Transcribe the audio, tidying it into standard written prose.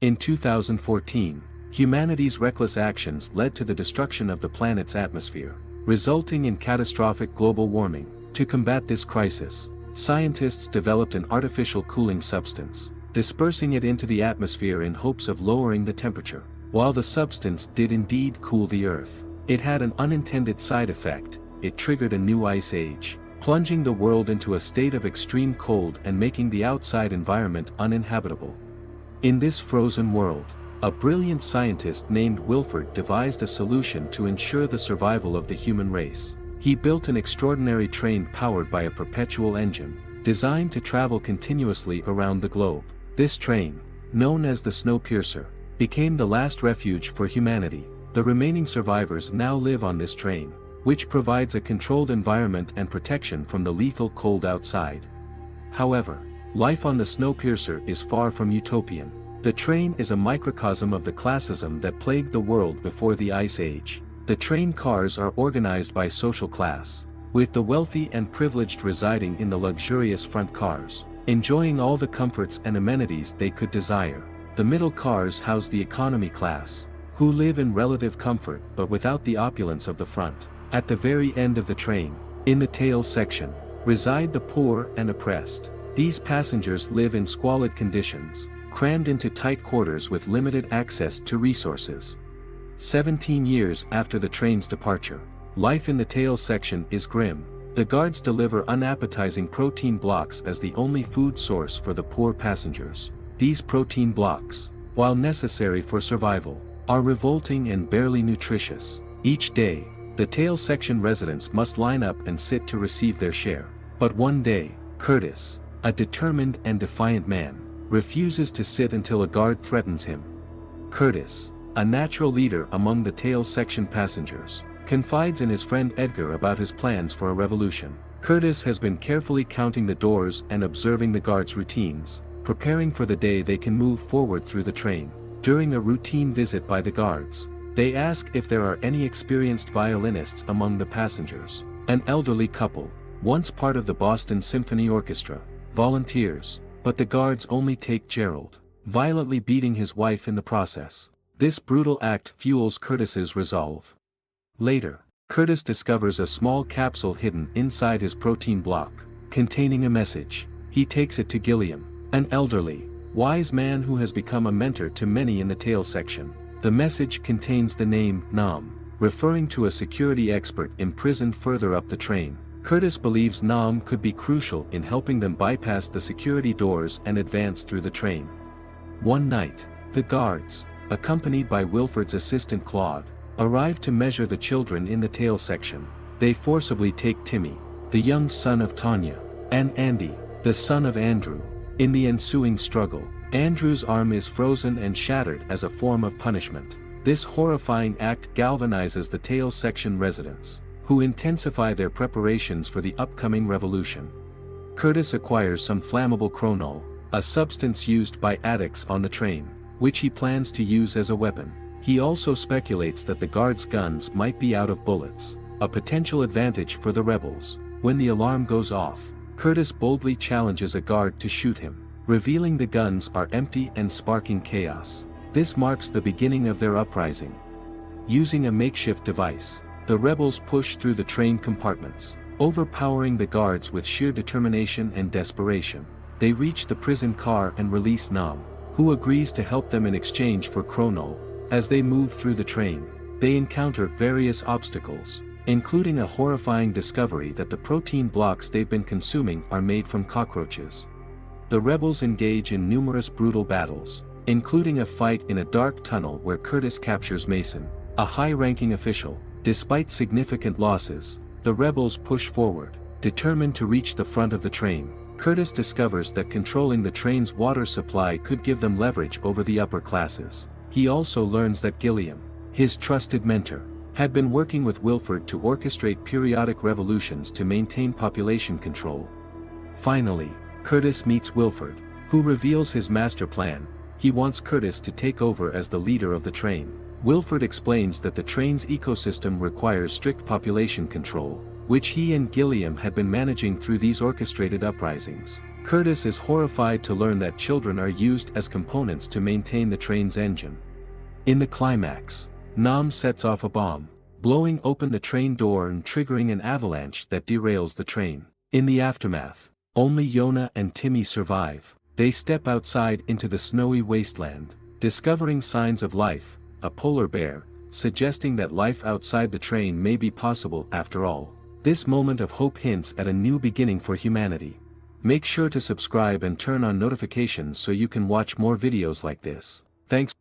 In 2014, humanity's reckless actions led to the destruction of the planet's atmosphere, resulting in catastrophic global warming. To combat this crisis, scientists developed an artificial cooling substance, dispersing it into the atmosphere in hopes of lowering the temperature. While the substance did indeed cool the Earth, it had an unintended side effect. It triggered a new ice age, plunging the world into a state of extreme cold and making the outside environment uninhabitable. In this frozen world, a brilliant scientist named Wilford devised a solution to ensure the survival of the human race. He built an extraordinary train powered by a perpetual engine, designed to travel continuously around the globe. This train, known as the Snowpiercer, became the last refuge for humanity. The remaining survivors now live on this train, which provides a controlled environment and protection from the lethal cold outside. However, life on the Snowpiercer is far from utopian. The train is a microcosm of the classism that plagued the world before the Ice Age. The train cars are organized by social class, with the wealthy and privileged residing in the luxurious front cars, enjoying all the comforts and amenities they could desire. The middle cars house the economy class, who live in relative comfort but without the opulence of the front. At the very end of the train, in the tail section, reside the poor and oppressed. These passengers live in squalid conditions, crammed into tight quarters with limited access to resources. 17 years after the train's departure, life in the tail section is grim. The guards deliver unappetizing protein blocks as the only food source for the poor passengers. These protein blocks, while necessary for survival, are revolting and barely nutritious. Each day, the tail section residents must line up and sit to receive their share. But one day, Curtis, a determined and defiant man, refuses to sit until a guard threatens him. Curtis, a natural leader among the tail section passengers, confides in his friend Edgar about his plans for a revolution. Curtis has been carefully counting the doors and observing the guards' routines, preparing for the day they can move forward through the train. During a routine visit by the guards, they ask if there are any experienced violinists among the passengers. An elderly couple, once part of the Boston Symphony Orchestra, volunteers, but the guards only take Gerald, violently beating his wife in the process. This brutal act fuels Curtis's resolve. Later, Curtis discovers a small capsule hidden inside his protein block, containing a message. He takes it to Gilliam, an elderly, wise man who has become a mentor to many in the tail section. The message contains the name Nam, referring to a security expert imprisoned further up the train. Curtis believes Nam could be crucial in helping them bypass the security doors and advance through the train. One night, the guards, accompanied by Wilford's assistant Claude, arrive to measure the children in the tail section. They forcibly take Timmy, the young son of Tanya, and Andy, the son of Andrew. In the ensuing struggle, Andrew's arm is frozen and shattered as a form of punishment. This horrifying act galvanizes the tail section residents, who intensify their preparations for the upcoming revolution. Curtis acquires some flammable chronol, a substance used by addicts on the train, which he plans to use as a weapon. He also speculates that the guards' guns might be out of bullets, a potential advantage for the rebels. When the alarm goes off, Curtis boldly challenges a guard to shoot him, revealing the guns are empty and sparking chaos. This marks the beginning of their uprising. Using a makeshift device, the rebels push through the train compartments, overpowering the guards with sheer determination and desperation. They reach the prison car and release Nam, who agrees to help them in exchange for chronol. As they move through the train, they encounter various obstacles, including a horrifying discovery that the protein blocks they've been consuming are made from cockroaches. The rebels engage in numerous brutal battles, including a fight in a dark tunnel where Curtis captures Mason, a high-ranking official. Despite significant losses, the rebels push forward, determined to reach the front of the train. Curtis discovers that controlling the train's water supply could give them leverage over the upper classes. He also learns that Gilliam, his trusted mentor, had been working with Wilford to orchestrate periodic revolutions to maintain population control. Finally, Curtis meets Wilford, who reveals his master plan. He wants Curtis to take over as the leader of the train. Wilford explains that the train's ecosystem requires strict population control, which he and Gilliam had been managing through these orchestrated uprisings. Curtis is horrified to learn that children are used as components to maintain the train's engine. In the climax, Nam sets off a bomb, blowing open the train door and triggering an avalanche that derails the train. In the aftermath, only Yona and Timmy survive. They step outside into the snowy wasteland, discovering signs of life, a polar bear, suggesting that life outside the train may be possible after all. This moment of hope hints at a new beginning for humanity. Make sure to subscribe and turn on notifications so you can watch more videos like this. Thanks.